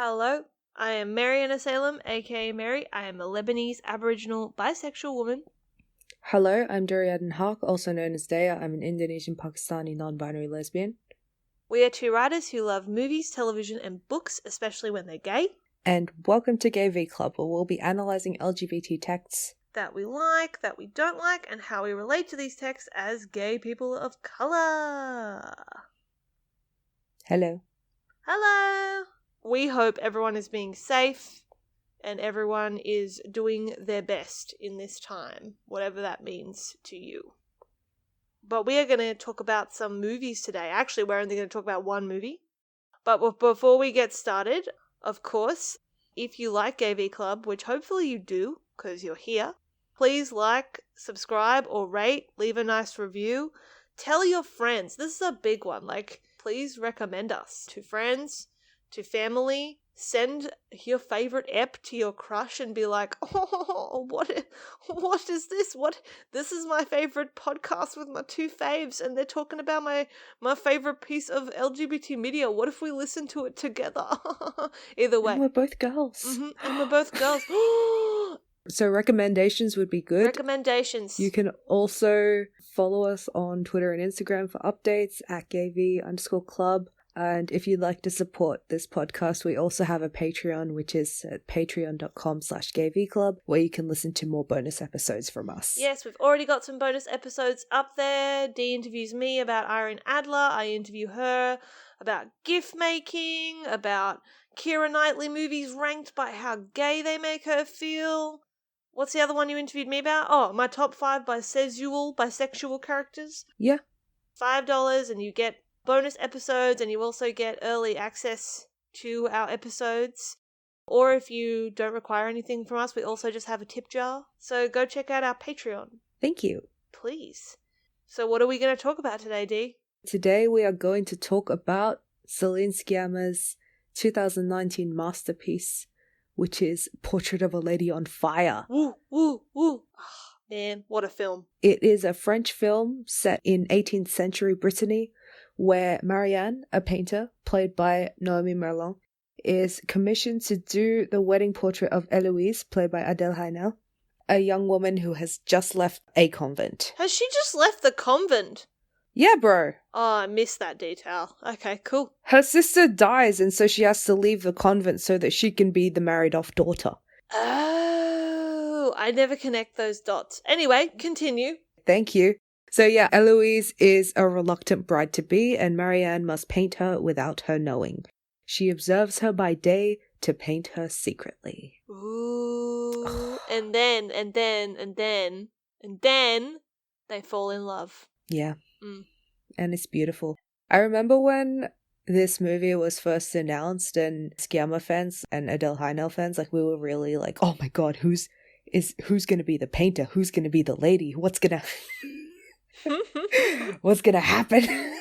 Hello, I am Mariana Salem, aka Mary. I am a Lebanese Aboriginal bisexual woman. Hello, I'm Deah and Merry, also known as Deah. I'm an Indonesian Pakistani non-binary lesbian. We are two writers who love movies, television, and books, especially when they're gay. And welcome to Gay V Club, where we'll be analysing LGBT texts that we like, that we don't like, and how we relate to these texts as gay people of colour. Hello. Hello! We hope everyone is being safe and everyone is doing their best in this time, whatever that means to you. But we are going to talk about some movies today. Actually, we're only going to talk about one movie. But before we get started, of course, if you like Gay V Club, which hopefully you do, because you're here, please like, subscribe, or rate, leave a nice review. Tell your friends. This is a big one. Please recommend us to friends, to family. Send your favorite ep to your crush and be like, oh, what is this? This is my favorite podcast with my two faves and they're talking about my favorite piece of LGBT media. What if we listen to it together? Either way. And we're both girls. Mm-hmm. And we're both girls. So recommendations would be good. Recommendations. You can also follow us on Twitter and Instagram for updates at gayv_club. And if you'd like to support this podcast, we also have a Patreon, which is at patreon.com/gayvclub, where you can listen to more bonus episodes from us. Yes, we've already got some bonus episodes up there. Dee interviews me about Irene Adler. I interview her about gift making, about Keira Knightley movies ranked by how gay they make her feel. What's the other one you interviewed me about? Oh, my top 5 bisexual characters. Yeah. $5 and you get bonus episodes, and you also get early access to our episodes. Or if you don't require anything from us, we also just have a tip jar. So go check out our Patreon. Thank you. Please. So what are we going to talk about today, Dee? Today we are going to talk about Céline Sciamma's 2019 masterpiece, which is Portrait of a Lady on Fire. Woo, woo, woo. Oh, man, what a film. It is a French film set in 18th century Brittany, where Marianne, a painter, played by Noémie Merlan, is commissioned to do the wedding portrait of Eloise, played by Adèle Haenel, a young woman who has just left a convent. Has she just left the convent? Yeah, bro. Oh, I missed that detail. Okay, cool. Her sister dies, and so she has to leave the convent so that she can be the married-off daughter. Oh, I never connect those dots. Anyway, continue. Thank you. So yeah, Eloise is a reluctant bride-to-be, and Marianne must paint her without her knowing. She observes her by day to paint her secretly. Ooh. and then they fall in love. Yeah. And it's beautiful. I remember when this movie was first announced, and Sciamma fans and Adèle Haenel fans, we were really like, oh my god, who's gonna be the painter? Who's gonna be the lady? What's gonna happen?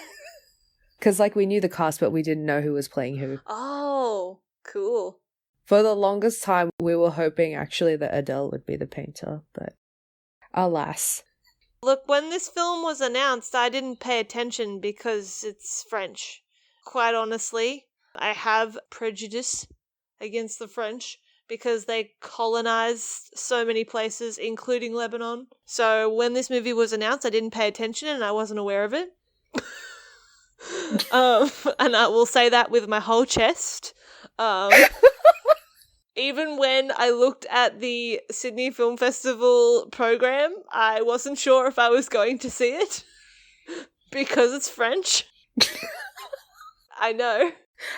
Because we knew the cast, but we didn't know who was playing who. Oh, cool. For the longest time, we were hoping actually that Adele would be the painter, but alas. Look, when this film was announced, I didn't pay attention because it's French. Quite honestly, I have prejudice against the French because they colonized so many places, including Lebanon. So when this movie was announced, I didn't pay attention and I wasn't aware of it. And I will say that with my whole chest. Even when I looked at the Sydney Film Festival program, I wasn't sure if I was going to see it because it's French. I know.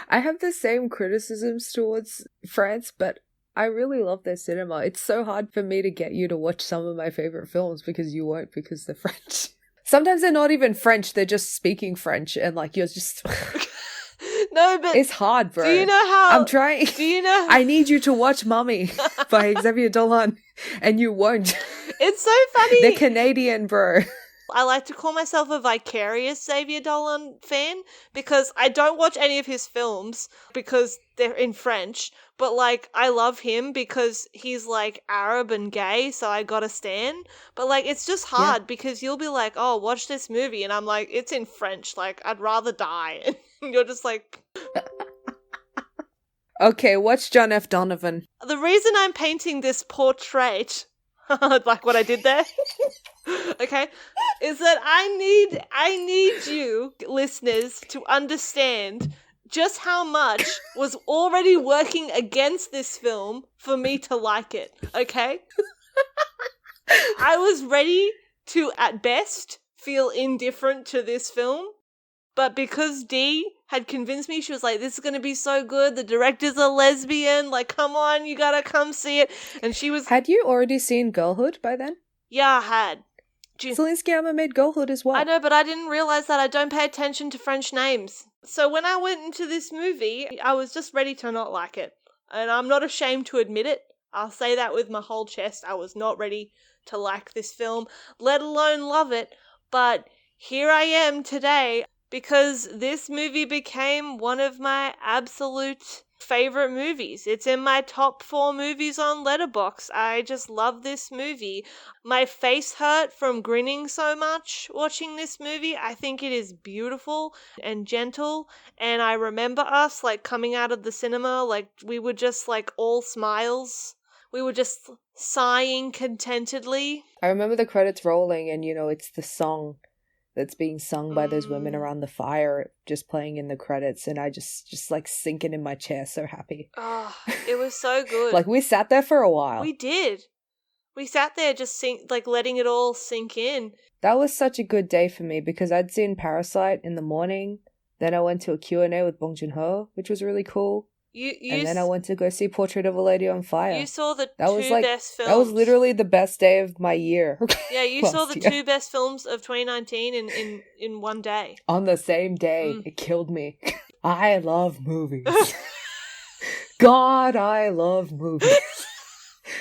I have the same criticisms towards France, but I really love their cinema. It's so hard for me to get you to watch some of my favorite films because you won't, because they're French. Sometimes they're not even French, they're just speaking French, and you're just... No, but... It's hard, bro. Do you know how... I'm trying... Do you know... I need you to watch Mummy by Xavier Dolan, and you won't. It's so funny. They're Canadian, bro. I like to call myself a vicarious Xavier Dolan fan because I don't watch any of his films because they're in French, but I love him because he's Arab and gay, so I gotta stan. But it's just hard because you'll be like, oh, watch this movie, and I'm like, it's in French, I'd rather die. And you're just like... Okay, what's John F. Donovan? The reason I'm painting this portrait, like what I did there, okay, is that I need you, listeners, to understand just how much was already working against this film for me to like it, okay? I was ready to, at best, feel indifferent to this film, but because Dee had convinced me, she was like, this is going to be so good, the director's a lesbian, like, come on, you gotta come see it, and she was... Had you already seen Girlhood by then? Yeah, I had. Céline Sciamma made Girlhood as well. I know, but I didn't realise that. I don't pay attention to French names. So when I went into this movie, I was just ready to not like it. And I'm not ashamed to admit it. I'll say that with my whole chest. I was not ready to like this film, let alone love it. But here I am today because this movie became one of my absolute favorite movies. It's in my top 4 movies on Letterboxd. I just love this movie. My face hurt from grinning so much watching this movie. I think it is beautiful and gentle, and I remember us like coming out of the cinema, like we were just like all smiles. We were just sighing contentedly. I remember the credits rolling and, you know, it's the song that's being sung by those women around the fire just playing in the credits, and I just like sinking in my chair, so happy. Oh, it was so good. Like, we sat there for a while. We did. We sat there just letting it all sink in. That was such a good day for me because I'd seen Parasite in the morning, then I went to a Q&A with Bong Joon-ho, which was really cool. And then I went to go see Portrait of a Lady on Fire. You saw the that was like, best films. That was literally the best day of my year. Yeah, you saw the 2 best films of 2019 in one day. On the same day. It killed me. I love movies. God, I love movies.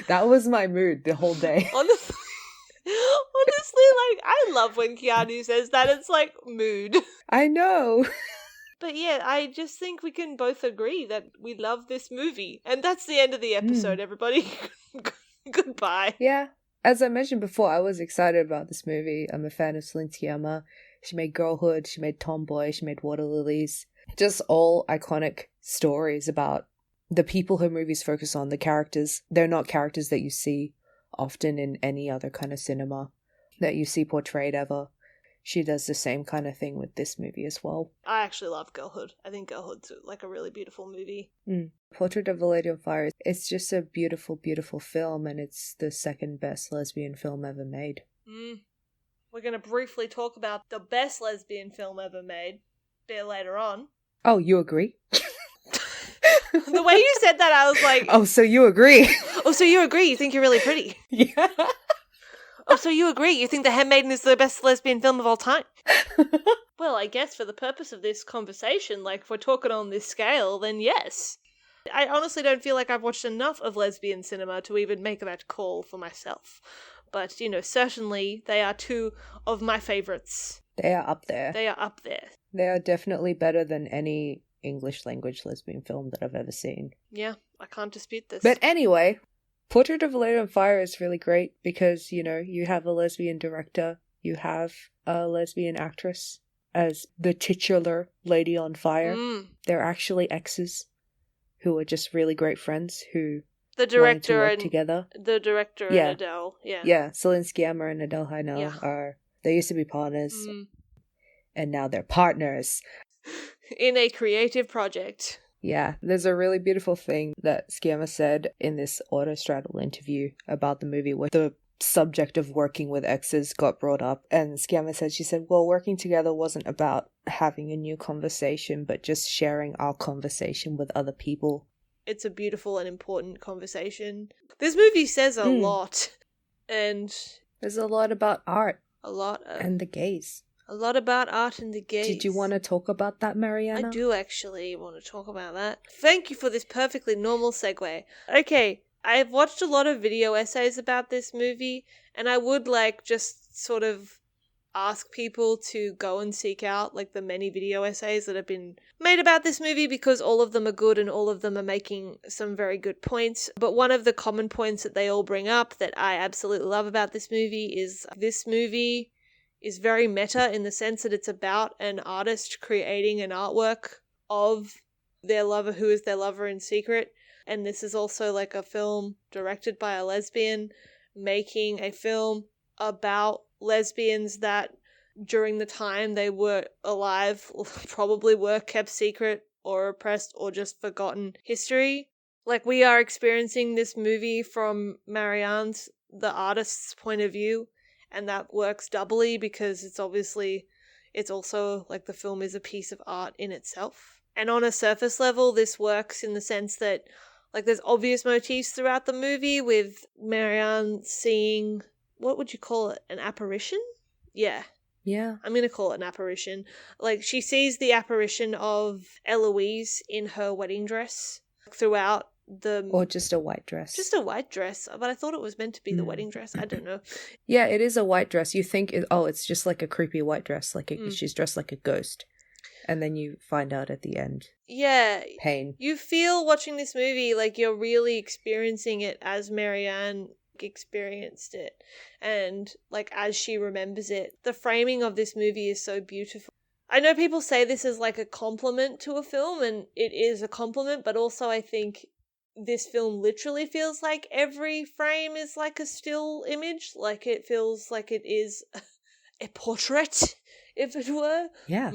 That was my mood the whole day. Honestly, like, I love when Keanu says that. It's like mood. I know. But yeah, I just think we can both agree that we love this movie. And that's the end of the episode, everybody. Goodbye. Yeah. As I mentioned before, I was excited about this movie. I'm a fan of Céline Sciamma. She made Girlhood, she made Tomboy, she made Water Lilies. Just all iconic stories about the people her movies focus on, the characters. They're not characters that you see often in any other kind of cinema that you see portrayed ever. She does the same kind of thing with this movie as well. I actually love Girlhood. I think Girlhood's like a really beautiful movie. Portrait of a Lady on Fire, it's just a beautiful, beautiful film, and it's the second best lesbian film ever made. We're going to briefly talk about the best lesbian film ever made a bit later on. Oh, you agree? The way you said that, I was like... Oh, so you agree? Oh, so you agree? You think you're really pretty? Yeah. Oh, so you agree? You think The Handmaiden is the best lesbian film of all time? Well, I guess for the purpose of this conversation, like, if we're talking on this scale, then yes. I honestly don't feel like I've watched enough of lesbian cinema to even make that call for myself. But, you know, certainly they are 2 of my favourites. They are up there. They are up there. They are definitely better than any English language lesbian film that I've ever seen. Yeah, I can't dispute this. But anyway, Portrait of a Lady on Fire is really great because, you know, you have a lesbian director, you have a lesbian actress as the titular Lady on Fire. They're actually exes who are just really great friends who the director wanted to work and together. The director and Adele, Yeah, Céline Sciamma and Adele Haenel they used to be partners, and now they're partners. In a creative project. Yeah, there's a really beautiful thing that Sciamma said in this Autostraddle interview about the movie where the subject of working with exes got brought up, and Sciamma said, she said, well, working together wasn't about having a new conversation, but just sharing our conversation with other people. It's a beautiful and important conversation. This movie says a lot, and... There's a lot about art. And the gays. A lot about art and the gays. Did you want to talk about that, Mariana? I do actually want to talk about that. Thank you for this perfectly normal segue. Okay, I've watched a lot of video essays about this movie, and I would like just sort of ask people to go and seek out like the many video essays that have been made about this movie, because all of them are good and all of them are making some very good points. But one of the common points that they all bring up that I absolutely love about this movie is very meta in the sense that it's about an artist creating an artwork of their lover who is their lover in secret. And this is also like a film directed by a lesbian making a film about lesbians that during the time they were alive probably were kept secret or oppressed or just forgotten history. Like, we are experiencing this movie from Marianne's, the artist's point of view, and that works doubly because it's also like the film is a piece of art in itself. And on a surface level, this works in the sense that like there's obvious motifs throughout the movie with Marianne seeing, what would you call it, an apparition? Yeah. Yeah. I'm going to call it an apparition. Like, she sees the apparition of Eloise in her wedding dress throughout the... Or just a white dress. Just a white dress, but I thought it was meant to be the wedding dress. I don't know. Yeah, it is a white dress. You think, it's just like a creepy white dress. Like she's dressed like a ghost. And then you find out at the end. Yeah. Pain. You feel watching this movie like you're really experiencing it as Marianne experienced it, and like as she remembers it. The framing of this movie is so beautiful. I know people say this is like a compliment to a film, and it is a compliment, but also I think this film literally feels like every frame is like a still image. Like, it feels like it is a portrait, if it were. Yeah.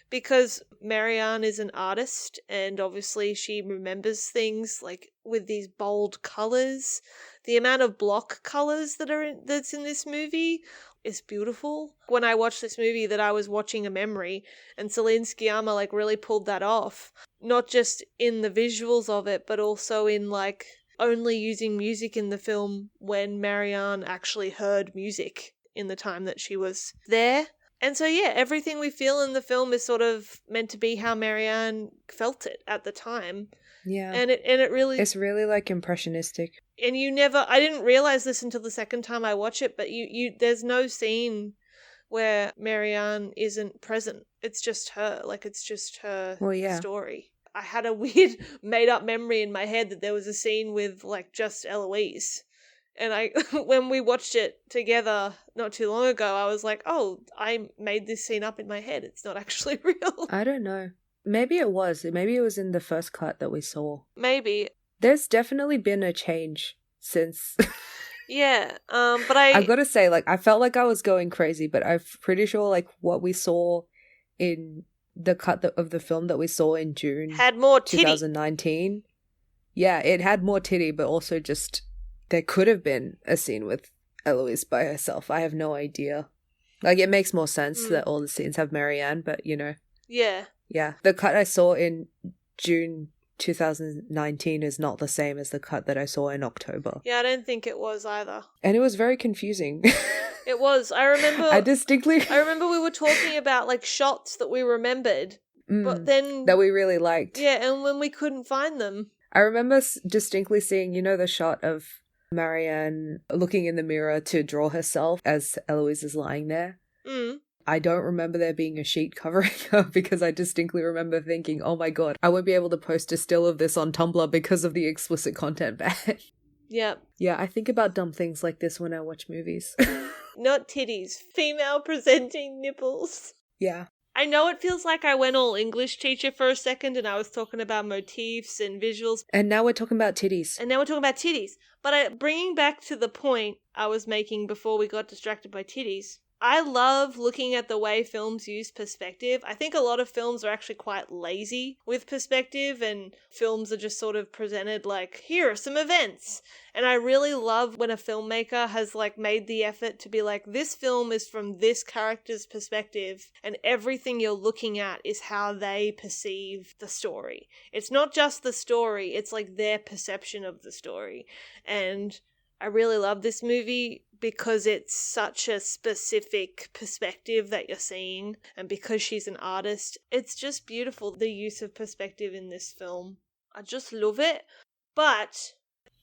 Because Marianne is an artist, and obviously she remembers things like with these bold colours. The amount of block colours that's in this movie is beautiful. When I watched this movie, that I was watching a memory, and Céline Sciamma like really pulled that off. Not just in the visuals of it, but also in like only using music in the film when Marianne actually heard music in the time that she was there. And so, yeah, everything we feel in the film is sort of meant to be how Marianne felt it at the time. Yeah. And it really... It's really, like, impressionistic. And I didn't realize this until the second time I watch it, but there's no scene where Marianne isn't present. It's just her. Like, it's just her story. I had a weird made-up memory in my head that there was a scene with, like, just Eloise. And when we watched it together not too long ago, I was like, oh, I made this scene up in my head. It's not actually real. I don't know. Maybe it was. Maybe it was in the first cut that we saw. Maybe. There's definitely been a change since. Yeah, but I've got to say, like, I felt like I was going crazy, but I'm pretty sure, like, what we saw in the cut of the film that we saw in June had more titty. 2019. Yeah, it had more titty, but also just... There could have been a scene with Eloise by herself. I have no idea. Like, it makes more sense that all the scenes have Marianne, but, you know. Yeah. Yeah. The cut I saw in June 2019 is not the same as the cut that I saw in October. Yeah, I don't think it was either. And it was very confusing. It was. I remember we were talking about, like, shots that we remembered, but then... That we really liked. Yeah, and when we couldn't find them. I remember distinctly seeing, you know, the shot of Marianne looking in the mirror to draw herself as Eloise is lying there. I don't remember there being a sheet covering her because I distinctly remember thinking, oh my god, I won't be able to post a still of this on Tumblr because of the explicit content ban. Yep. Yeah, I think about dumb things like this when I watch movies. Not titties. Female presenting nipples. Yeah. I know it feels like I went all English teacher for a second and I was talking about motifs and visuals. And now we're talking about titties. But bringing back to the point I was making before we got distracted by titties, I love looking at the way films use perspective. I think a lot of films are actually quite lazy with perspective, and films are just sort of presented like, here are some events. And I really love when a filmmaker has like made the effort to be like, this film is from this character's perspective, and everything you're looking at is how they perceive the story. It's not just the story, it's like their perception of the story. And I really love this movie because it's such a specific perspective that you're seeing, and because she's an artist, it's just beautiful, the use of perspective in this film. I just love it. But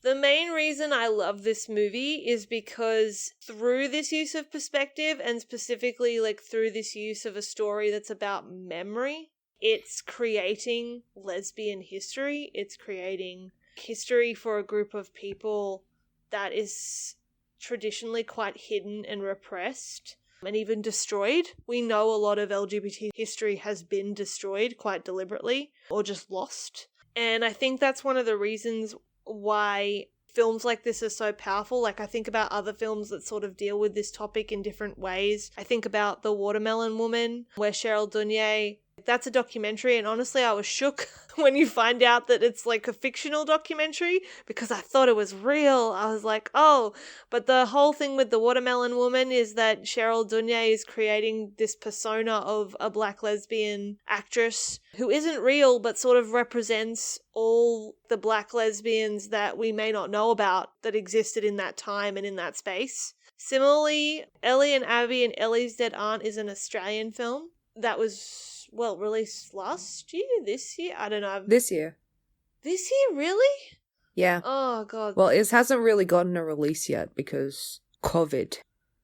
the main reason I love this movie is because through this use of perspective, and specifically like through this use of a story that's about memory, it's creating lesbian history. It's creating history for a group of people that is traditionally quite hidden and repressed. and even destroyed. We know a lot of LGBT history has been destroyed quite deliberately or just lost. And I think that's one of the reasons why films like this are so powerful. Like, I think about other films that sort of deal with this topic in different ways. I think about The Watermelon Woman, where Cheryl Dunye, that's a documentary, and honestly I was shook when you find out that it's like a fictional documentary, because I thought it was real. I was like, oh, but the whole thing with The Watermelon Woman is that Cheryl Dunye is creating this persona of a black lesbian actress who isn't real, but sort of represents all the black lesbians that we may not know about that existed in that time and in that space. Similarly, Ellie and Abby and Ellie's Dead Aunt is an Australian film that was, well, released last year, this year? I don't know. This year. This year, really? Yeah. Oh, God. Well, it hasn't really gotten a release yet because COVID.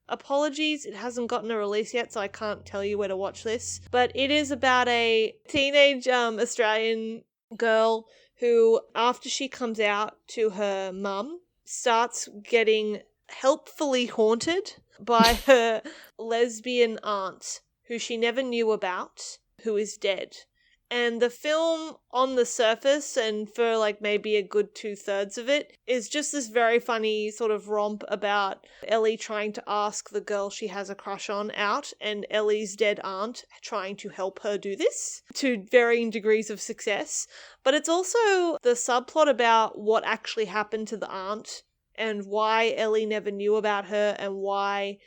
Apologies, it hasn't gotten a release yet, so I can't tell you where to watch this. But it is about a teenage Australian girl who, after she comes out to her mum, starts getting helpfully haunted by her lesbian aunt, who she never knew about, who is dead. And the film, on the surface, and for like maybe a good 2/3 of it, is just this very funny sort of romp about Ellie trying to ask the girl she has a crush on out, and Ellie's dead aunt trying to help her do this to varying degrees of success. But it's also the subplot about what actually happened to the aunt and why Ellie never knew about her and why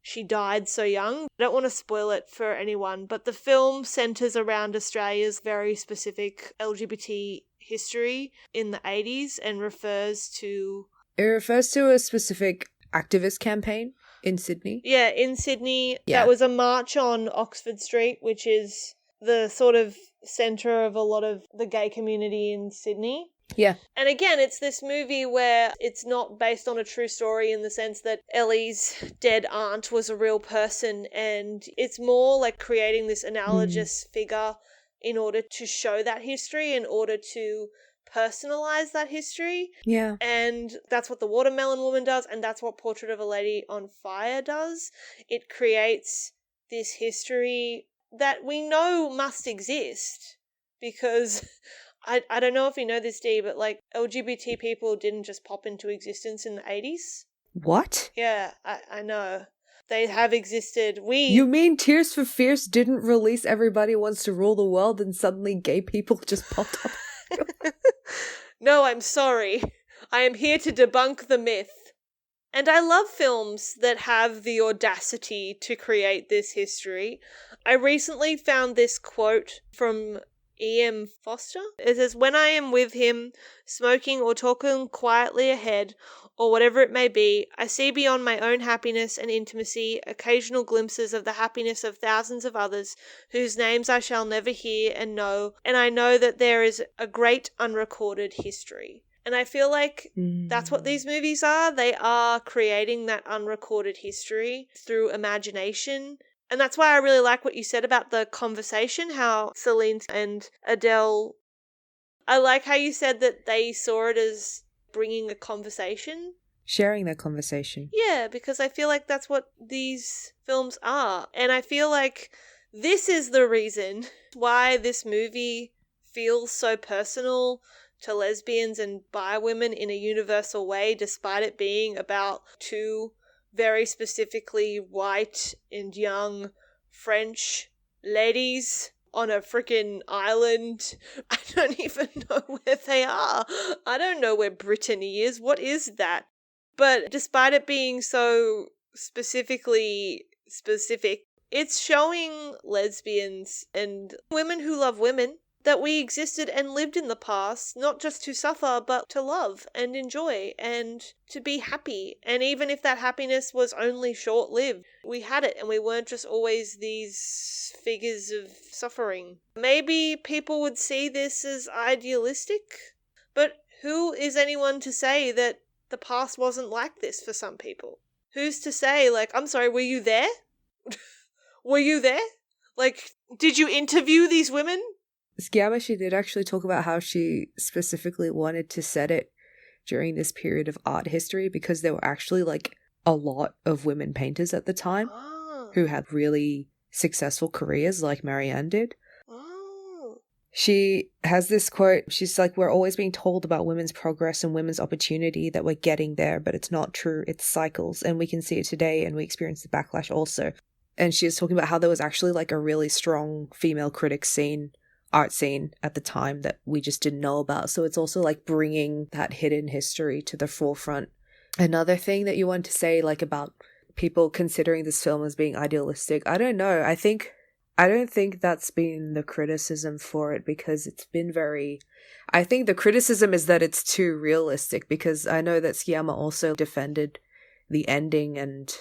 she died so young. I don't want to spoil it for anyone, but the film centres around Australia's very specific LGBT history in the 80s and refers to... It refers to a specific activist campaign in Sydney. Yeah, in Sydney. Yeah. That was a march on Oxford Street, which is the sort of centre of a lot of the gay community in Sydney. Yeah. And again, it's this movie where it's not based on a true story in the sense that Ellie's dead aunt was a real person, and it's more like creating this analogous figure in order to show that history, in order to personalize that history. Yeah. And that's what The Watermelon Woman does, and that's what Portrait of a Lady on Fire does. It creates this history that we know must exist, because... I don't know if you know this, Dee, but like LGBT people didn't just pop into existence in the 80s. What? Yeah, I know. They have existed. You mean Tears for Fears didn't release Everybody Wants to Rule the World and suddenly gay people just popped up? No, I'm sorry. I am here to debunk the myth. And I love films that have the audacity to create this history. I recently found this quote from E.M. Foster. It says, "When I am with him, smoking or talking quietly ahead, or whatever it may be, I see beyond my own happiness and intimacy occasional glimpses of the happiness of thousands of others whose names I shall never hear and know, and I know that there is a great unrecorded history." And I feel like that's what these movies are. They are creating that unrecorded history through imagination. And that's why I really like what you said about the conversation, how Céline and Adele, I like how you said that they saw it as bringing a conversation. Sharing that conversation. Yeah, because I feel like that's what these films are. And I feel like this is the reason why this movie feels so personal to lesbians and bi women in a universal way, despite it being about two very specifically white and young French ladies on a freaking island. I don't even know where they are. I don't know where Brittany is. What is that? But despite it being so specifically specific, it's showing lesbians and women who love women that we existed and lived in the past, not just to suffer, but to love and enjoy and to be happy. And even if that happiness was only short-lived, we had it and we weren't just always these figures of suffering. Maybe people would see this as idealistic, but who is anyone to say that the past wasn't like this for some people? Who's to say, like, I'm sorry, were you there? Were you there? Like, did you interview these women? Sciamma, she did actually talk about how she specifically wanted to set it during this period of art history because there were actually like a lot of women painters at the time. Ah. who had really successful careers like Marianne did. Oh. She has this quote. She's like, we're always being told about women's progress and women's opportunity, that we're getting there, but it's not true. It's cycles. And we can see it today, and we experience the backlash also. And she was talking about how there was actually like a really strong female critic scene, art scene at the time that we just didn't know about. So it's also like bringing that hidden history to the forefront. Another thing that you want to say, like, about people considering this film as being idealistic, I don't know. I don't think that's been the criticism for it, because it's been very... I think the criticism is that it's too realistic, because I know that Sciamma also defended the ending and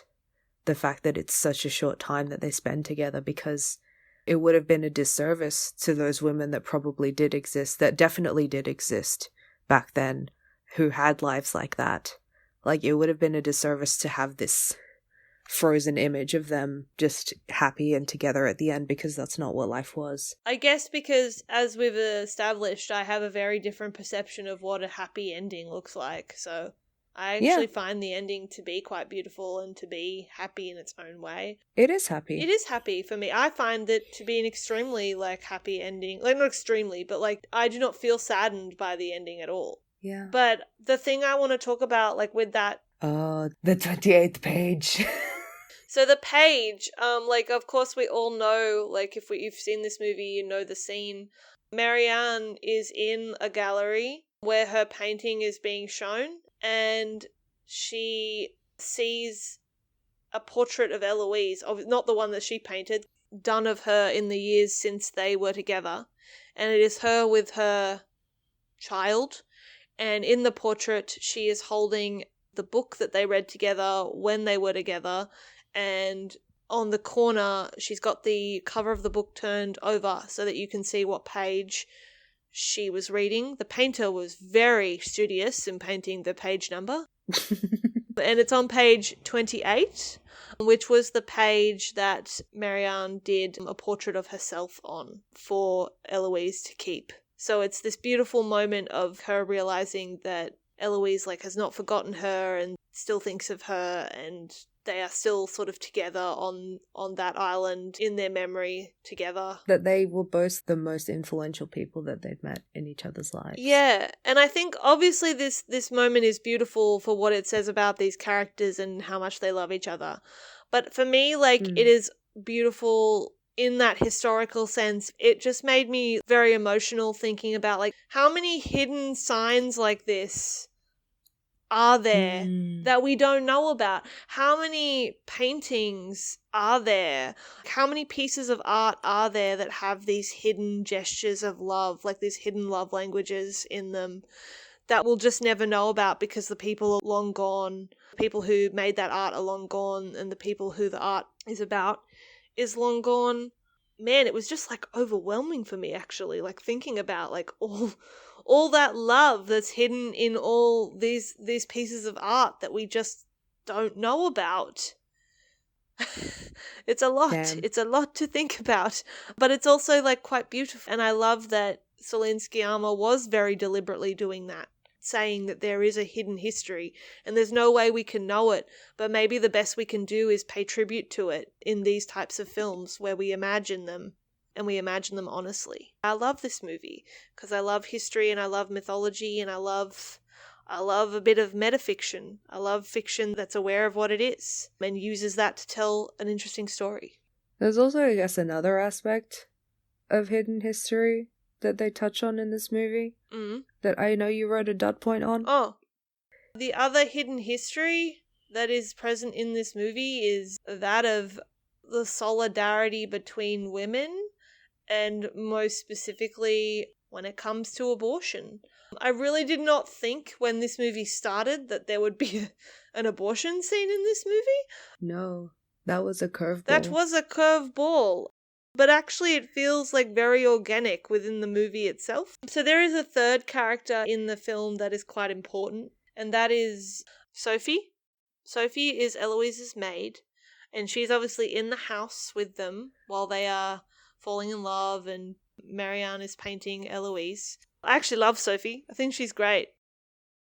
the fact that it's such a short time that they spend together, because it would have been a disservice to those women that probably did exist, that definitely did exist back then, who had lives like that. Like, it would have been a disservice to have this frozen image of them just happy and together at the end, because that's not what life was. I guess because, as we've established, I have a very different perception of what a happy ending looks like. So I actually find the ending to be quite beautiful and to be happy in its own way. It is happy. It is happy for me. I find it to be an extremely, like, happy ending. Like, not extremely, but, like, I do not feel saddened by the ending at all. Yeah. But the thing I want to talk about, like, with that... Oh, the 28th page. So the page, like, of course we all know, like, if you've seen this movie, you know the scene. Marianne is in a gallery where her painting is being shown, and she sees a portrait of Eloise, not the one that she painted, done of her in the years since they were together. And it is her with her child. And in the portrait, she is holding the book that they read together when they were together. And on the corner, she's got the cover of the book turned over so that you can see what page she was reading. The painter was very studious in painting the page number. And it's on page 28, which was the page that Marianne did a portrait of herself on for Eloise to keep. So it's this beautiful moment of her realizing that Eloise, like, has not forgotten her and still thinks of her, and they are still sort of together on that island in their memory together. That they were both the most influential people that they'd met in each other's lives. Yeah, and I think obviously this moment is beautiful for what it says about these characters and how much they love each other. But for me, like, it is beautiful in that historical sense. It just made me very emotional thinking about, like, how many hidden signs like this are there that we don't know about? How many paintings are there? How many pieces of art are there that have these hidden gestures of love, like these hidden love languages in them that we'll just never know about because the people are long gone, people who made that art are long gone, and the people who the art is about is long gone. Man, it was just, like, overwhelming for me, actually, like, thinking about, like, all that love that's hidden in all these pieces of art that we just don't know about. It's a lot. Damn. It's a lot to think about. But it's also, like, quite beautiful. And I love that Céline Sciamma was very deliberately doing that, saying that there is a hidden history and there's no way we can know it, but maybe the best we can do is pay tribute to it in these types of films where we imagine them. And we imagine them honestly. I love this movie because I love history and I love mythology and I love a bit of metafiction. I love fiction that's aware of what it is and uses that to tell an interesting story. There's also, I guess, another aspect of hidden history that they touch on in this movie that I know you wrote a dot point on. Oh, the other hidden history that is present in this movie is that of the solidarity between women, and most specifically when it comes to abortion. I really did not think when this movie started that there would be an abortion scene in this movie. No, that was a curveball. That was a curveball. But actually it feels, like, very organic within the movie itself. So there is a third character in the film that is quite important, and that is Sophie. Sophie is Eloise's maid, and she's obviously in the house with them while they are falling in love, and Marianne is painting Eloise. I actually love Sophie. I think she's great.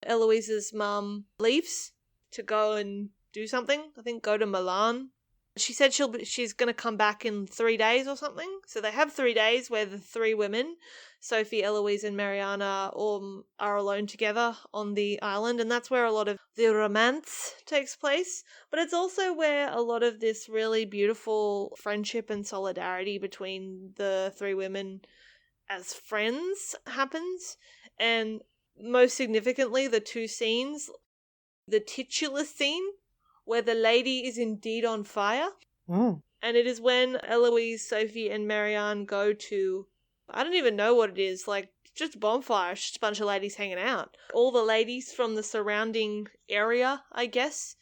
Eloise's mum leaves to go and do something. I think go to Milan. She said she's going to come back in 3 days or something. So they have 3 days where the three women, Sophie, Eloise, and Mariana, all are alone together on the island. And that's where a lot of the romance takes place. But it's also where a lot of this really beautiful friendship and solidarity between the three women as friends happens. And most significantly, the two scenes, the titular scene where the lady is indeed on fire. Oh. And it is when Eloise, Sophie, and Marianne go to, I don't even know what it is, like just a bonfire, it's just a bunch of ladies hanging out. All the ladies from the surrounding area, I guess,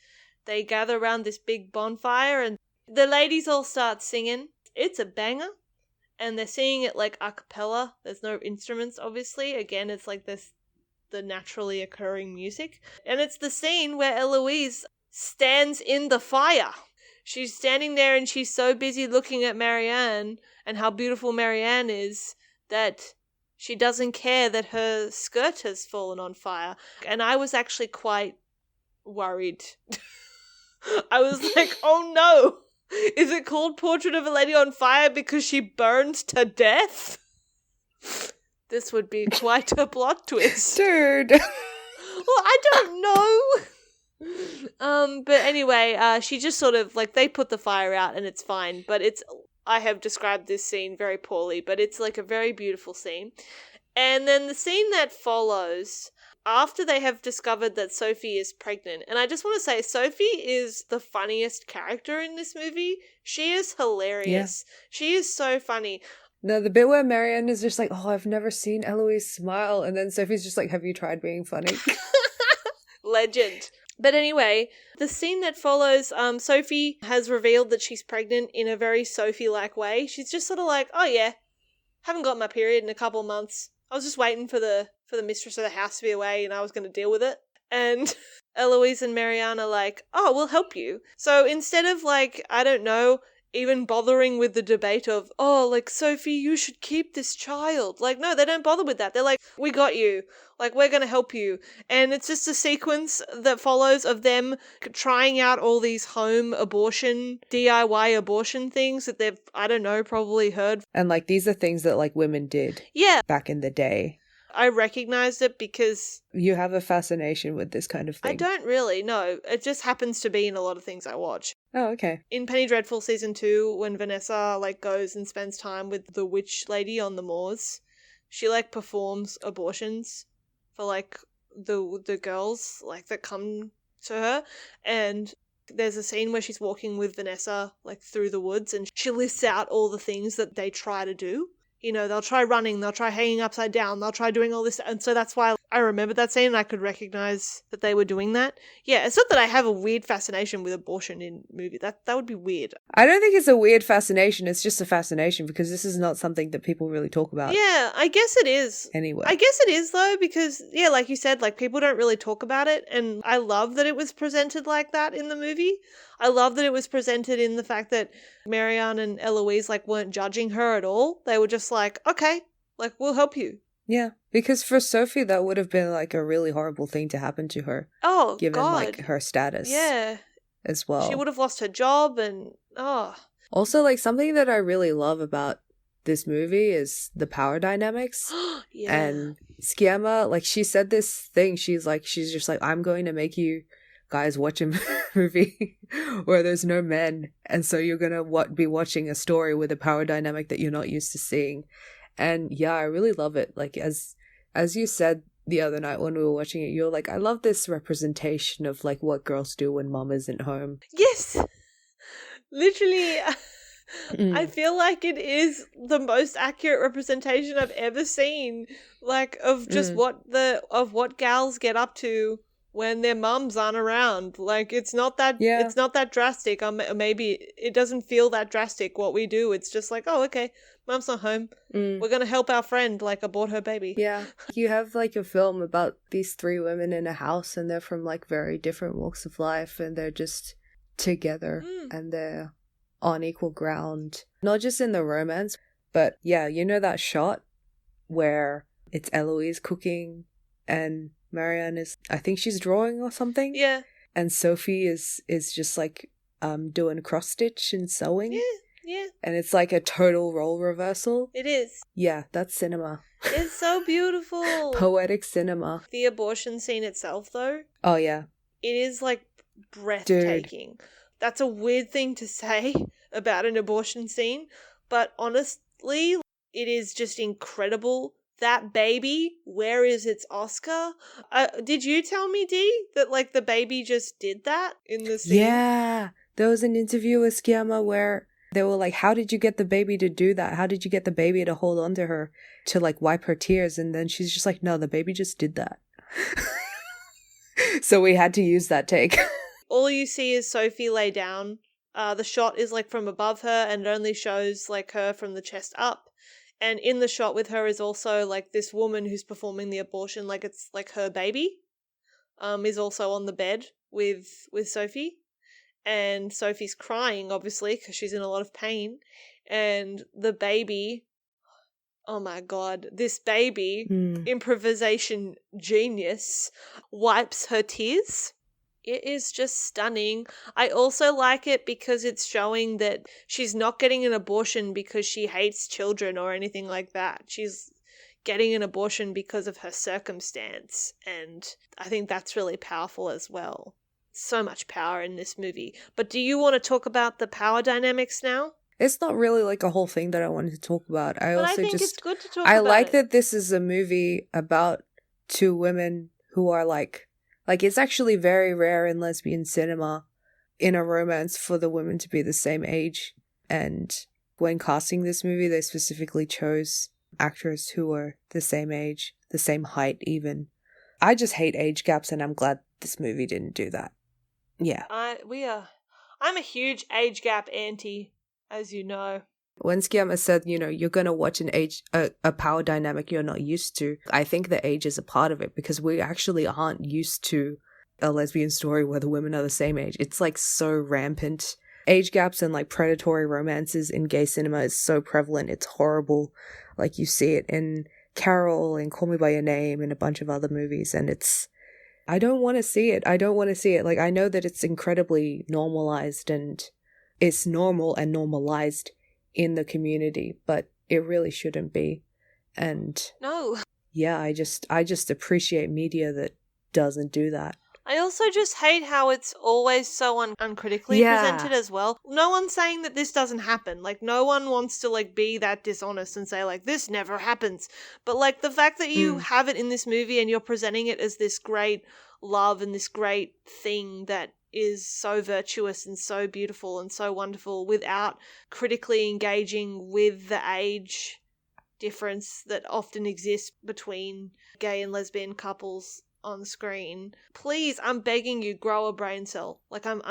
they gather around this big bonfire and the ladies all start singing. It's a banger. And they're singing it like a cappella. There's no instruments, obviously. Again, it's like this, the naturally occurring music. And it's the scene where Eloise stands in the fire. She's standing there and she's so busy looking at Marianne and how beautiful Marianne is that she doesn't care that her skirt has fallen on fire. And I was actually quite worried. I was like, oh no, is it called Portrait of a Lady on Fire because she burned to death? This would be quite a plot twist. Dude. Well, I don't know. But anyway, she just sort of, like, they put the fire out and it's fine, but I have described this scene very poorly, but it's like a very beautiful scene. And then the scene that follows, after they have discovered that Sophie is pregnant, and I just want to say, Sophie is the funniest character in this movie. She is hilarious. Yeah. She is so funny. No, the bit where Marianne is just like, oh, I've never seen Eloise smile, and then Sophie's just like, have you tried being funny? Legend. But anyway, the scene that follows, Sophie has revealed that she's pregnant in a very Sophie-like way. She's just sort of like, oh yeah, haven't got my period in a couple of months. I was just waiting for the mistress of the house to be away and I was going to deal with it. And Eloise and Marianne are like, oh, we'll help you. So instead of like, I don't know, even bothering with the debate of, oh, like, Sophie, you should keep this child. Like, no, they don't bother with that. They're like, we got you. Like, we're going to help you. And it's just a sequence that follows of them trying out all these home abortion, DIY abortion things that they've, I don't know, probably heard. And, like, these are things that, like, women did. Yeah. Back in the day. I recognized it because... You have a fascination with this kind of thing. I don't really, no. It just happens to be in a lot of things I watch. Oh, okay. In Penny Dreadful Season 2, when Vanessa, like, goes and spends time with the witch lady on the moors, she, like, performs abortions for, like, the girls, like, that come to her. And there's a scene where she's walking with Vanessa, like, through the woods, and she lists out all the things that they try to do. You know, they'll try running, they'll try hanging upside down, they'll try doing all this. And so that's why I remembered that scene and I could recognize that they were doing that. Yeah, it's not that I have a weird fascination with abortion in movies. That would be weird. I don't think it's a weird fascination. It's just a fascination because this is not something that people really talk about. Yeah, I guess it is. Anyway. I guess it is, though, because, yeah, like you said, like, people don't really talk about it. And I love that it was presented like that in the movie. I love that it was presented in the fact that Marianne and Eloise, like, weren't judging her at all. They were just like, okay, like, we'll help you. Yeah, because for Sophie, that would have been, like, a really horrible thing to happen to her. Oh, given, God. like, her status. Yeah. As well. She would have lost her job and, oh. Also, like, something that I really love about this movie is the power dynamics. Yeah. And Sciamma, like, she said this thing, she's just like, I'm going to make you guys watch a movie where there's no men, and so you're gonna be watching a story with a power dynamic that you're not used to seeing. And yeah, I really love it. Like, as you said the other night when we were watching it, you're like, I love this representation of, like, what girls do when mom isn't home. Yes, literally. I feel like it is the most accurate representation I've ever seen, like, of just what gals get up to when their mums aren't around. Like, it's not that it's not that drastic. Maybe it doesn't feel that drastic what we do. It's just like, oh, okay, mum's not home. We're gonna help our friend, like, abort her baby. Yeah. You have, like, a film about these three women in a house, and they're from, like, very different walks of life, and they're just together and they're on equal ground, not just in the romance, but yeah, you know that shot where it's Eloise cooking and Marianne is, I think she's drawing or something. Yeah. And Sophie is just, like, doing cross stitch and sewing. Yeah. And it's like a total role reversal. It is. Yeah, that's cinema. It's so beautiful. Poetic cinema. The abortion scene itself, though. Oh, yeah. It is, like, breathtaking. Dude. That's a weird thing to say about an abortion scene, but honestly, it is just incredible. That baby, where is its Oscar? Did you tell me, Dee, that, like, the baby just did that in the scene? Yeah. There was an interview with Sciamma where they were like, how did you get the baby to do that? How did you get the baby to hold on to her to, like, wipe her tears? And then she's just like, no, the baby just did that. So we had to use that take. All you see is Sophie lay down. The shot is, like, from above her, and it only shows, like, her from the chest up. And in the shot with her is also, like, this woman who's performing the abortion, like it's, like, her baby, is also on the bed with Sophie. And Sophie's crying, obviously, because she's in a lot of pain. And the baby, oh my God, this baby, improvisation genius, wipes her tears. It is just stunning. I also like it because it's showing that she's not getting an abortion because she hates children or anything like that. She's getting an abortion because of her circumstance. And I think that's really powerful as well. So much power in this movie. But do you want to talk about the power dynamics now? It's not really like a whole thing that I wanted to talk about. I think it's good to talk about. I like that this is a movie about two women who are like it's actually very rare in lesbian cinema in a romance for the women to be the same age. And when casting this movie, they specifically chose actors who were the same age, the same height even. I just hate age gaps, and I'm glad this movie didn't do that. Yeah. I'm a huge age gap anti, as you know. When Sciamma said, you're going to watch a power dynamic you're not used to, I think the age is a part of it because we actually aren't used to a lesbian story where the women are the same age. It's like so rampant. Age gaps and like predatory romances in gay cinema is so prevalent. It's horrible. Like you see it in Carol and Call Me By Your Name and a bunch of other movies, and I don't want to see it. Like, I know that it's incredibly normalized and it's normal and normalized in the community, but it really shouldn't be. And no. Yeah, I just appreciate media that doesn't do that. I also just hate how it's always so uncritically presented as well. No one's saying that this doesn't happen. Like, no one wants to, like, be that dishonest and say, like, this never happens. But, like, the fact that you have it in this movie and you're presenting it as this great love and this great thing that is so virtuous and so beautiful and so wonderful without critically engaging with the age difference that often exists between gay and lesbian couples on screen. Please, I'm begging you, grow a brain cell. Like, I'm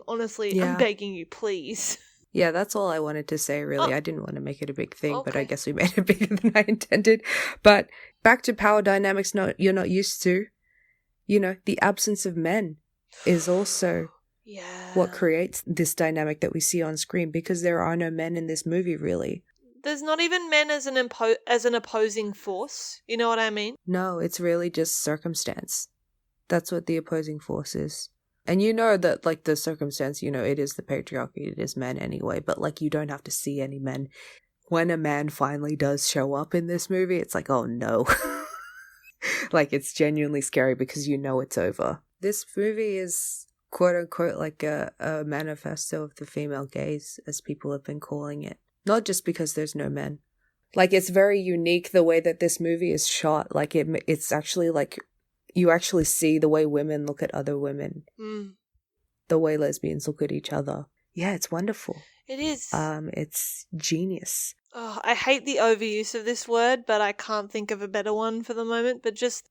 honestly, I'm begging you, please. Yeah, that's all I wanted to say, really. I didn't want to make it a big thing, but I guess we made it bigger than I intended. But back to power dynamics you're not used to. The absence of men is also what creates this dynamic that we see on screen, because there are no men in this movie, really. There's not even men as an opposing force. You know what I mean? No, it's really just circumstance. That's what the opposing force is. And that, like, the circumstance, it is the patriarchy, it is men anyway, but, like, you don't have to see any men. When a man finally does show up in this movie, it's like, oh no. Like, it's genuinely scary because it's over. This movie is, quote unquote, like a manifesto of the female gaze, as people have been calling it. Not just because there's no men. Like, it's very unique the way that this movie is shot. Like, it's actually, like, you actually see the way women look at other women. The way lesbians look at each other. Yeah, it's wonderful. It is. It's genius. Oh, I hate the overuse of this word, but I can't think of a better one for the moment. But just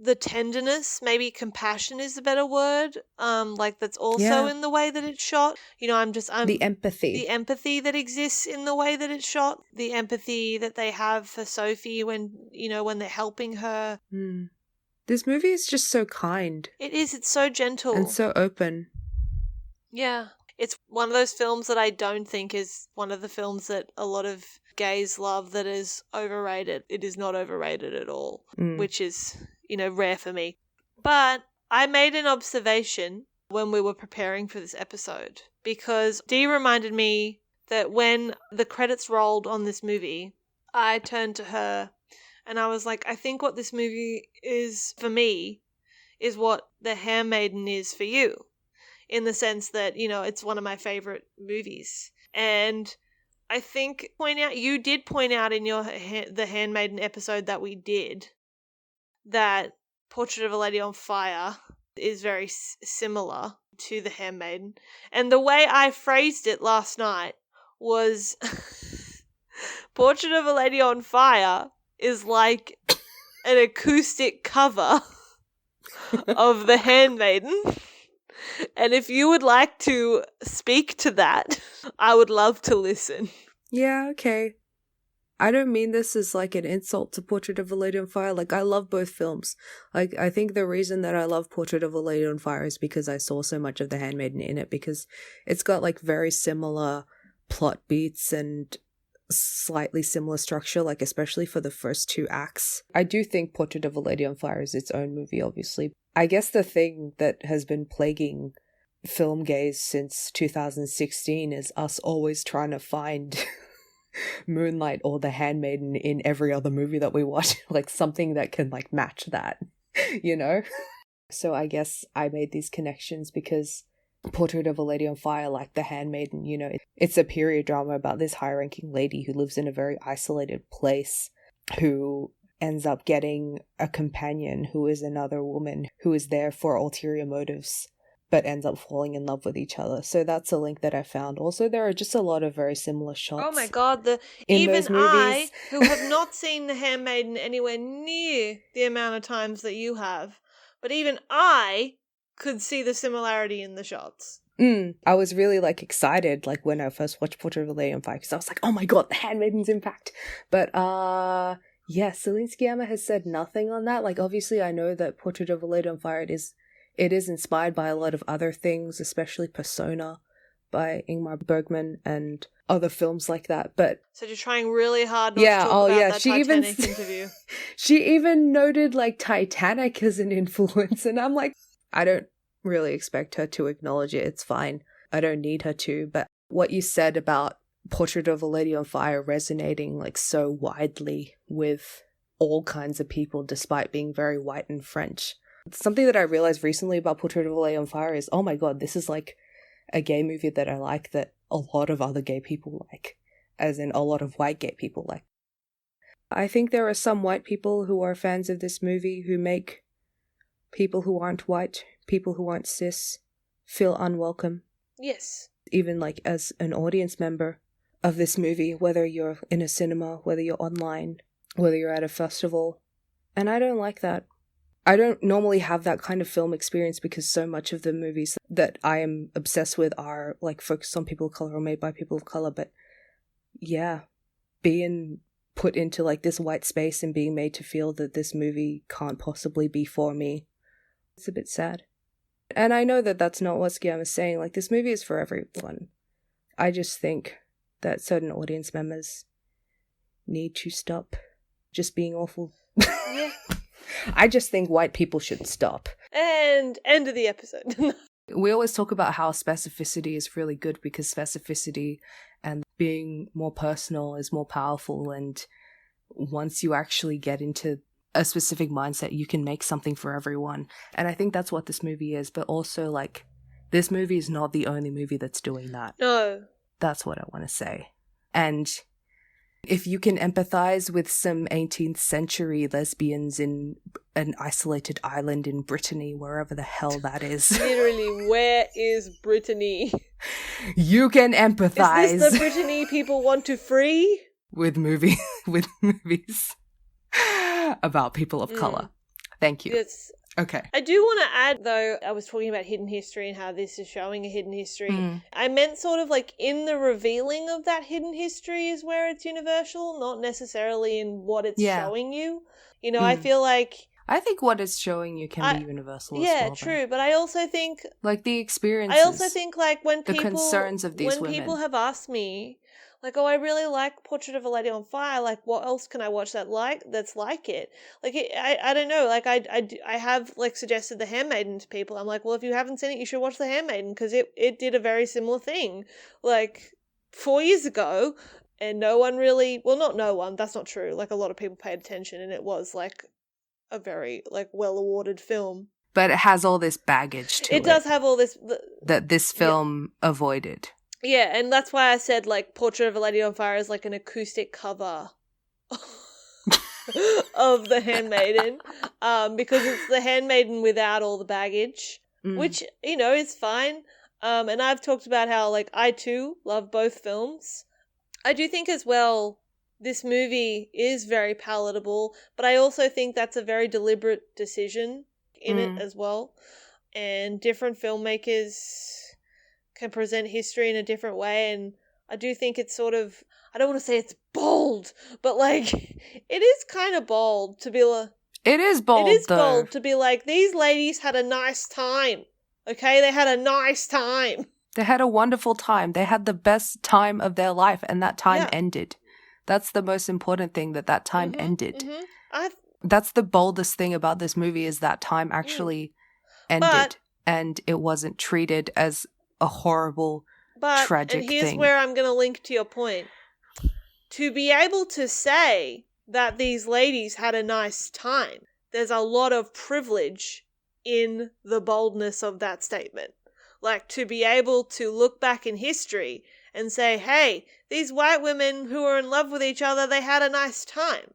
the tenderness, maybe compassion is the better word. Like, that's also in the way that it's shot. I'm the empathy. The empathy that exists in the way that it's shot. The empathy that they have for Sophie when they're helping her. This movie is just so kind. It is. It's so gentle. And so open. Yeah. It's one of those films that I don't think is one of the films that a lot of gays love that is overrated. It is not overrated at all, which is, rare for me. But I made an observation when we were preparing for this episode, because Dee reminded me that when the credits rolled on this movie, I turned to her and I was like, I think what this movie is for me is what The Handmaiden is for you, in the sense that, you know, it's one of my favorite movies. And I think you did point out in your The Handmaiden episode that we did that Portrait of a Lady on Fire is very similar to The Handmaiden. And the way I phrased it last night was Portrait of a Lady on Fire is like an acoustic cover of The Handmaiden. And if you would like to speak to that, I would love to listen. Yeah, okay. I don't mean this as like an insult to Portrait of a Lady on Fire. Like, I love both films. Like, I think the reason that I love Portrait of a Lady on Fire is because I saw so much of The Handmaiden in it, because it's got like very similar plot beats and slightly similar structure, like especially for the first two acts. I do think Portrait of a Lady on Fire is its own movie, obviously. I guess the thing that has been plaguing film gaze since 2016 is us always trying to find Moonlight or The Handmaiden in every other movie that we watch, like something that can like match that, you know? So I guess I made these connections because Portrait of a Lady on Fire, like The Handmaiden, you know, it's a period drama about this high-ranking lady who lives in a very isolated place, who ends up getting a companion who is another woman who is there for ulterior motives, but ends up falling in love with each other. So that's a link that I found. Also, there are just a lot of very similar shots. Oh my god, even I, who have not seen The Handmaiden anywhere near the amount of times that you have, but even I could see the similarity in the shots. I was really like excited like when I first watched Portrait of a Lady on Fire, because I was like, oh my god, The Handmaiden's impact. But yeah, Céline Sciamma has said nothing on that. Like, obviously I know that Portrait of a Lady on Fire, it is inspired by a lot of other things, especially Persona by Ingmar Bergman and other films like that. But so you're trying really hard not to talk about that Titanic interview. She even noted like Titanic as an influence, and I'm like, I don't really expect her to acknowledge it. It's fine. I don't need her to. But what you said about Portrait of a Lady on Fire resonating like so widely with all kinds of people despite being very white and French. Something that I realized recently about Portrait of a Lady on Fire is, oh my god, this is like a gay movie that I like, that a lot of other gay people like, as in a lot of white gay people like. I think there are some white people who are fans of this movie who make people who aren't white, people who aren't cis, feel unwelcome. Yes. Even like as an audience member of this movie, whether you're in a cinema, whether you're online, whether you're at a festival. And I don't like that. I don't normally have that kind of film experience because so much of the movies that I am obsessed with are like focused on people of color or made by people of color. But yeah, being put into like this white space and being made to feel that this movie can't possibly be for me, it's a bit sad. And I know that that's not what Sciamma is saying. Like, this movie is for everyone. I just think that certain audience members need to stop just being awful. Yeah. I just think white people should stop. And end of the episode. We always talk about how specificity is really good because specificity and being more personal is more powerful. And once you actually get into a specific mindset, you can make something for everyone. And I think that's what this movie is. But also, like, this movie is not the only movie that's doing that. No. That's what I want to say. And if you can empathize with some 18th century lesbians in an isolated island in Brittany, wherever the hell that is. Literally, where is Brittany? You can empathize. Is this the Brittany people want to free? With movies about people of color. Thank you. Yes. Okay. I do want to add, though, I was talking about hidden history and how this is showing a hidden history. I meant sort of like in the revealing of that hidden history is where it's universal, not necessarily in what it's showing you. You know, I feel like I think what it's showing you can be universal as well. Yeah, true. But I also think... Like, the experiences. I also think, like, when people... The concerns of these women. When people have asked me, like, oh, I really like Portrait of a Lady on Fire, like, what else can I watch that's like it? Like, I don't know, like, I have, like, suggested The Handmaiden to people. I'm like, well, if you haven't seen it, you should watch The Handmaiden, because it did a very similar thing, like, 4 years ago, and no one really... Well, not no one, that's not true. Like, a lot of people paid attention, and it was, like... a very, like, well-awarded film. But it has all this baggage to it. It does have all this... that this film avoided. Yeah, and that's why I said, like, Portrait of a Lady on Fire is, like, an acoustic cover of The Handmaiden. Because it's The Handmaiden without all the baggage, which, you know, is fine. And I've talked about how, like, I, too, love both films. I do think as well... This movie is very palatable, but I also think that's a very deliberate decision in it as well. And different filmmakers can present history in a different way, and I do think it's sort of, I don't want to say it's bold, but like, it is kind of bold to be like... It is bold, It is though. bold to be like, these ladies had a nice time, okay? They had a nice time. They had a wonderful time. They had the best time of their life, and that time ended. That's the most important thing, that time ended. That's the boldest thing about this movie, is that time actually ended, and it wasn't treated as a horrible, tragic thing. And here's where I'm going to link to your point. To be able to say that these ladies had a nice time, there's a lot of privilege in the boldness of that statement. Like, to be able to look back in history and say, hey, these white women who were in love with each other, they had a nice time.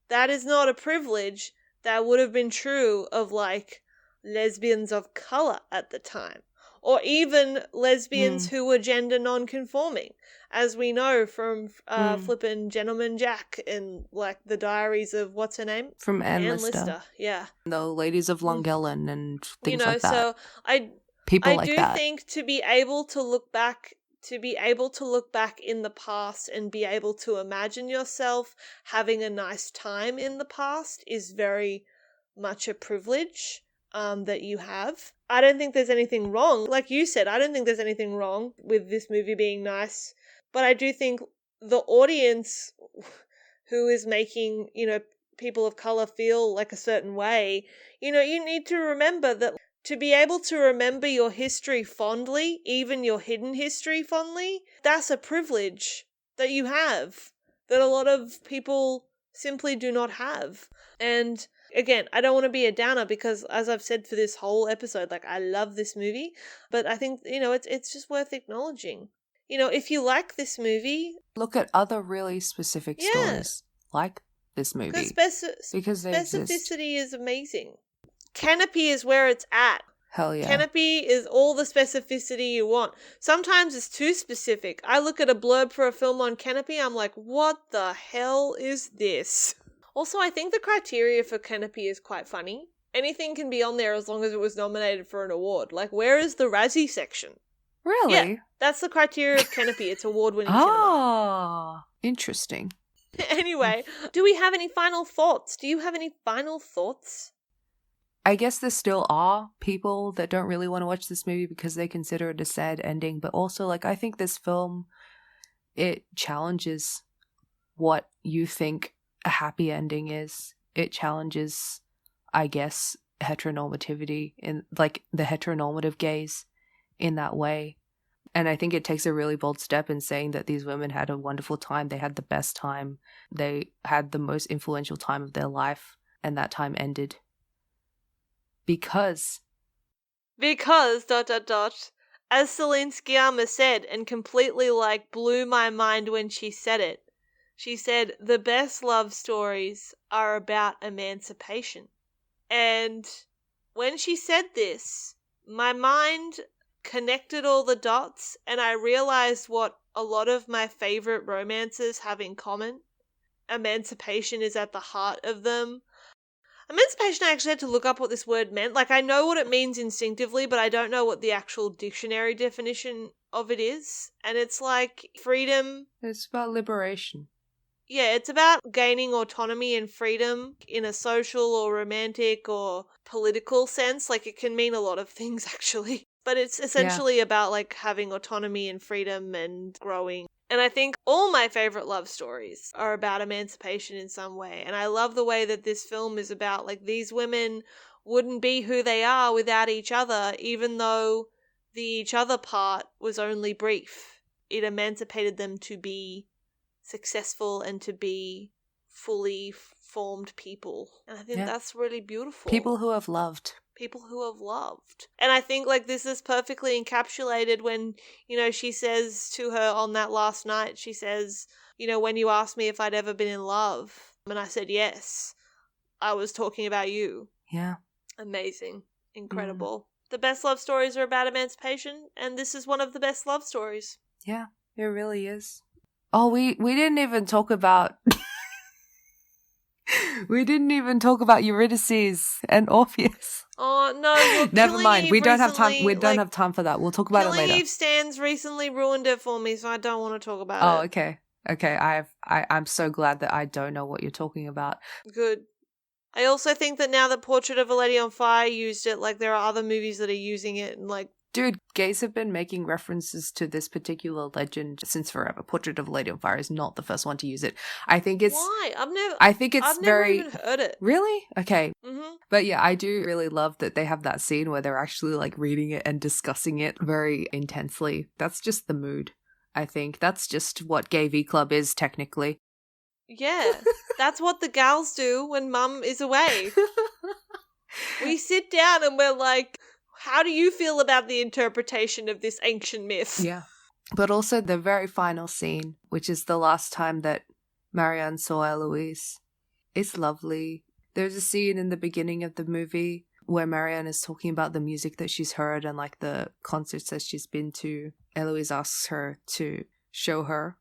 That is not a privilege that would have been true of, like, lesbians of colour at the time. Or even lesbians who were gender non-conforming. As we know from flippin' Gentleman Jack in, like, the diaries of, what's her name? From Anne Lister. Yeah. The Ladies of Llangollen and things like that. So I do think to be able to look back in the past and be able to imagine yourself having a nice time in the past is very much a privilege that you have. I don't think there's anything wrong. Like you said, I don't think there's anything wrong with this movie being nice. But I do think the audience who is making, you know, people of colour feel like a certain way, you know, you need to remember that to be able to remember your history fondly, even your hidden history fondly, that's a privilege that you have that a lot of people simply do not have. And again, I don't want to be a downer because, as I've said for this whole episode, like, I love this movie, but I think, you know, it's just worth acknowledging. You know, if you like this movie... Look at other really specific stories like this movie. Because they specificity is amazing. Canopy is where it's at. Hell yeah. Canopy is all the specificity you want. Sometimes it's too specific. I look at a blurb for a film on Canopy, I'm like, what the hell is this? Also, I think the criteria for Canopy is quite funny. Anything can be on there as long as it was nominated for an award. Like, where is the Razzie section? Really? Yeah, that's the criteria of Canopy. It's award-winning cinema. Ah, interesting. Anyway, do we have any final thoughts? Do you have any final thoughts? I guess there still are people that don't really want to watch this movie because they consider it a sad ending. But also, like, I think this film, it challenges what you think a happy ending is. It challenges, I guess, heteronormativity in, like, the heteronormative gaze in that way. And I think it takes a really bold step in saying that these women had a wonderful time. They had the best time. They had the most influential time of their life. And that time ended. Because... As Céline Sciamma said, and completely, like, blew my mind when she said it. She said, the best love stories are about emancipation. And when she said this, my mind connected all the dots and I realized what a lot of my favorite romances have in common. Emancipation is at the heart of them. Emancipation, I actually had to look up what this word meant. Like, I know what it means instinctively, but I don't know what the actual dictionary definition of it is. And it's like freedom. It's about liberation. Yeah, it's about gaining autonomy and freedom in a social or romantic or political sense. Like, it can mean a lot of things, actually. But it's essentially about, like, having autonomy and freedom and growing. And I think all my favorite love stories are about emancipation in some way. And I love the way that this film is about, like, these women wouldn't be who they are without each other, even though the each other part was only brief. It emancipated them to be successful and to be fully formed people. And I think that's really beautiful. People who have loved. People who have loved. And I think, like, this is perfectly encapsulated when, you know, she says to her on that last night, she says, you know, when you asked me if I'd ever been in love, and I said yes, I was talking about you. Yeah. Amazing. Incredible. The best love stories are about emancipation, and this is one of the best love stories. Yeah, it really is. Oh, we didn't even talk about we didn't even talk about Eurydice and Orpheus. Oh no! Never mind. Eve we don't have time. recently, We don't have time for that. We'll talk about it later. Eve Stans recently ruined it for me, so I don't want to talk about it. Oh, okay. Okay, I'm so glad that I don't know what you're talking about. Good. I also think that now that Portrait of a Lady on Fire used it, like, there are other movies that are using it, and, like... Dude, gays have been making references to this particular legend since forever. Portrait of a Lady on Fire is not the first one to use it. I think it's... Why? I've never even heard it. Really? Okay. Mm-hmm. But yeah, I do really love that they have that scene where they're actually, like, reading it and discussing it very intensely. That's just the mood, I think. That's just what Gay V Club is, technically. Yeah, that's what the gals do when mum is away. We sit down and we're like, how do you feel about the interpretation of this ancient myth? Yeah. But also the very final scene, which is the last time that Marianne saw Eloise. It's lovely. There's a scene in the beginning of the movie where Marianne is talking about the music that she's heard and, like, the concerts that she's been to. Eloise asks her to show her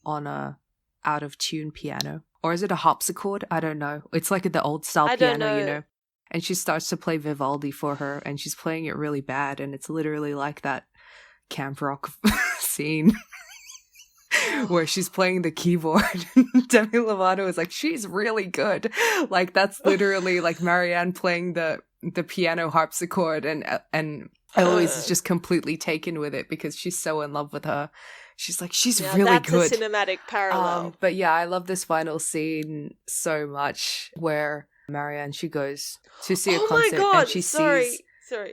on a out-of-tune piano. Or is it a harpsichord? I don't know. It's like the old-style piano, you know. And she starts to play Vivaldi for her, and she's playing it really bad, and it's literally like that camp rock scene where she's playing the keyboard. Demi Lovato is like, she's really good. Like, that's literally like Marianne playing the piano harpsichord, and Eloise is just completely taken with it because she's so in love with her. She's like, she's really that's good. That's a cinematic parallel. But yeah, I love this final scene so much where Marianne, she goes to see a concert. Oh my god, and she sorry,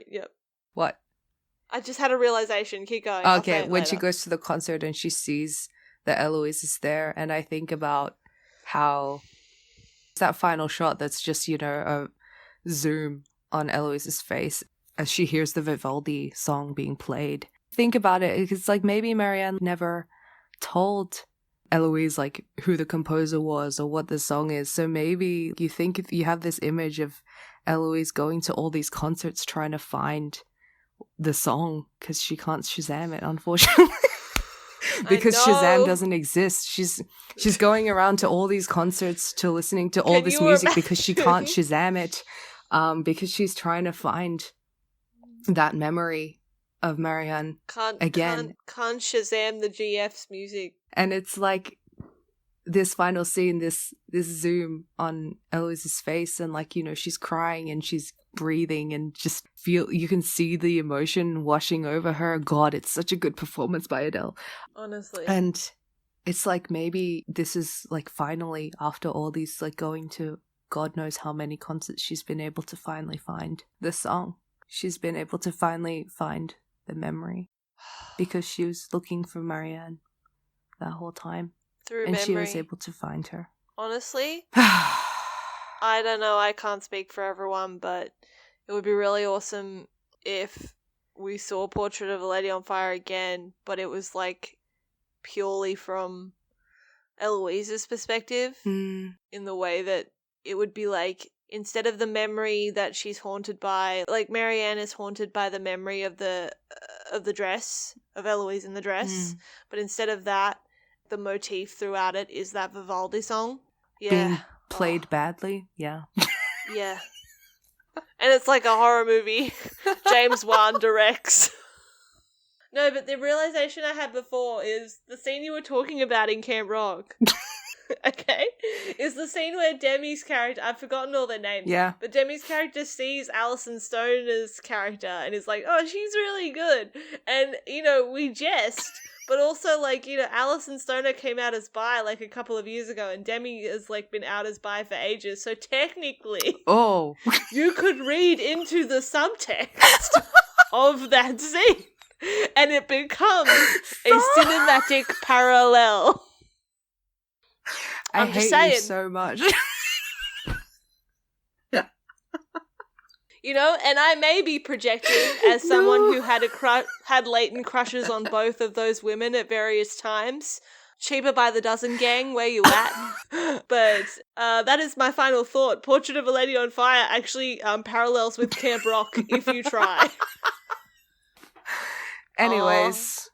yep. What? I just had a realization. Keep going. Okay, when she goes to the concert and she sees that Eloise is there, and I think about how that final shot that's just, you know, a zoom on Eloise's face as she hears the Vivaldi song being played. Think about it, it's like maybe Marianne never told Eloise, like, who the composer was or what the song is. So maybe you think if you have this image of Eloise going to all these concerts trying to find the song because she can't Shazam it, unfortunately. Because Shazam doesn't exist. She's going around to all these concerts to listening to all this music because she can't Shazam it, because she's trying to find that memory of Marianne again. Can't Shazam the GF's music. And it's like this final scene, this zoom on Eloise's face, and, like, you know, she's crying and she's breathing and just you can see the emotion washing over her. God, it's such a good performance by Adele. Honestly. And it's like maybe this is, like, finally, after all these, like, going to God knows how many concerts, she's been able to finally find the song. She's been able to finally find the memory because she was looking for Marianne that whole time. Through and memory. She was able to find her. Honestly, I don't know, I can't speak for everyone, but it would be really awesome if we saw Portrait of a Lady on Fire again, but it was, like, purely from Eloise's perspective, in the way that it would be, like, instead of the memory that she's haunted by, like, Marianne is haunted by the memory of the dress, of Eloise in the dress, but instead of that, the motif throughout it is that Vivaldi song. Yeah. Being played badly, yeah. Yeah. And it's like a horror movie. James Wan directs. No, but the realization I had before is the scene you were talking about in Camp Rock. okay, is the scene where Demi's character, I've forgotten all their names, Yeah. but Demi's character sees Alison Stoner's character and is like, oh, she's really good. And, we jest, but also, Alison Stoner came out as bi, a couple of years ago, and Demi has, been out as bi for ages, so technically, Oh. you could read into the subtext of that scene, and it becomes a cinematic parallel. I hate you so much. And I may be projecting as someone who had had latent crushes on both of those women at various times. Cheaper by the dozen, gang, where you at? But that is my final thought. Portrait of a Lady on Fire actually parallels with Camp Rock if you try. Anyways.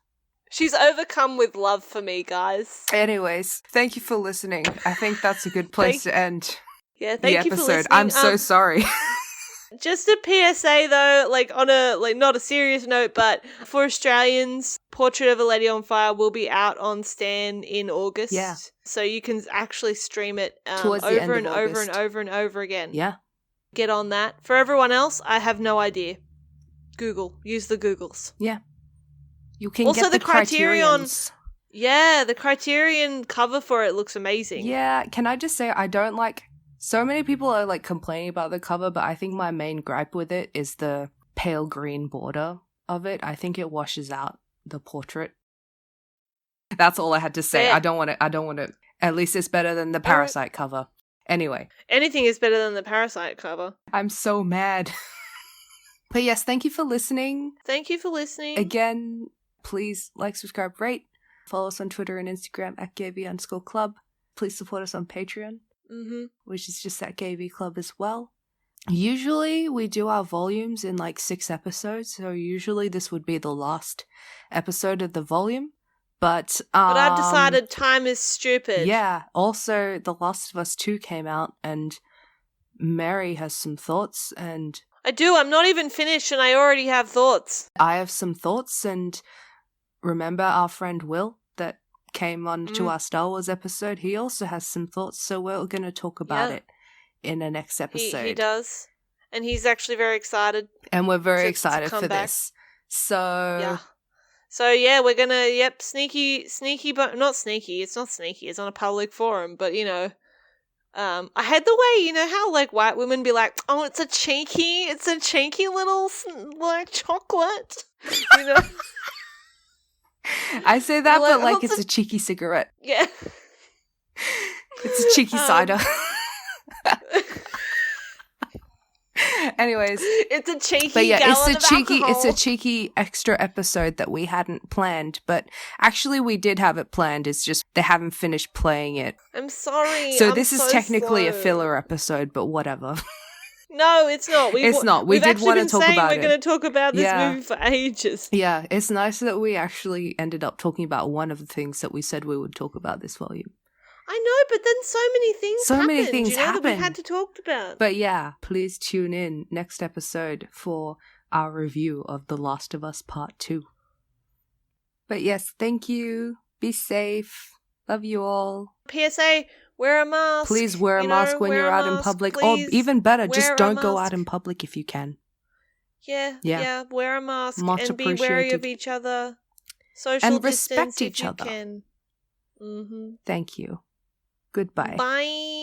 She's overcome with love for me, guys. Anyways, thank you for listening. I think that's a good place to end the episode. You for listening. I'm so sorry. Just a PSA though, on a not a serious note, but for Australians, Portrait of a Lady on Fire will be out on Stan in August. Yeah. So you can actually stream it Towards the end over of and August. over and over and over again. Yeah. Get on that. For everyone else, I have no idea. Google. Use the Googles. Yeah. You can also get the Criterion. Criterions. Yeah, the Criterion cover for it looks amazing. Yeah, can I just say I don't like... So many people are complaining about the cover, but I think my main gripe with it is the pale green border of it. I think it washes out the portrait. That's all I had to say. Yeah. I don't want to. At least it's better than the Parasite cover. Anyway. Anything is better than the Parasite cover. I'm so mad. But yes, thank you for listening. Thank you for listening. Again, please like, subscribe, rate. Follow us on Twitter and Instagram at @GayV_Club. Please support us on Patreon. Mm-hmm. Which is just at GayV Club as well. Usually we do our volumes in 6 episodes, so usually this would be the last episode of the volume. But I've decided time is stupid. Yeah. Also, The Last of Us 2 came out, and Mary has some thoughts, and I do. I'm not even finished, and I already have thoughts. I have some thoughts, and remember our friend Will that came on to our Star Wars episode? He also has some thoughts, so we're going to talk about it in the next episode. He does. And he's actually very excited. And we're very excited for this. So... Yeah. So, yeah, we're going to, sneaky, but not sneaky. It's not sneaky. It's on a public forum, but, I had the way, how, white women be like, oh, it's a cheeky little, chocolate, I say that, but it's a cheeky cigarette. Yeah. It's a cheeky cider. Anyways, it's a cheeky. But yeah, gallon it's a cheeky extra episode that we hadn't planned. But actually, we did have it planned. It's just they haven't finished playing it. I'm sorry. So this is technically a filler episode, but whatever. No, it's not. It's not. We did want to talk about it. We're going to talk about this movie for ages. Yeah, it's nice that we actually ended up talking about one of the things that we said we would talk about this volume. I know, but then so many things happened, that we had to talk about. But yeah, please tune in next episode for our review of The Last of Us Part 2. But yes, thank you. Be safe. Love you all. PSA, wear a mask. Please wear a mask when you're out in public. Or even better, just don't go out in public if you can. Yeah, wear a mask. Much and be wary of each other. Social and distance respect each if you other. can. Mm-hmm. Thank you. Goodbye. Bye.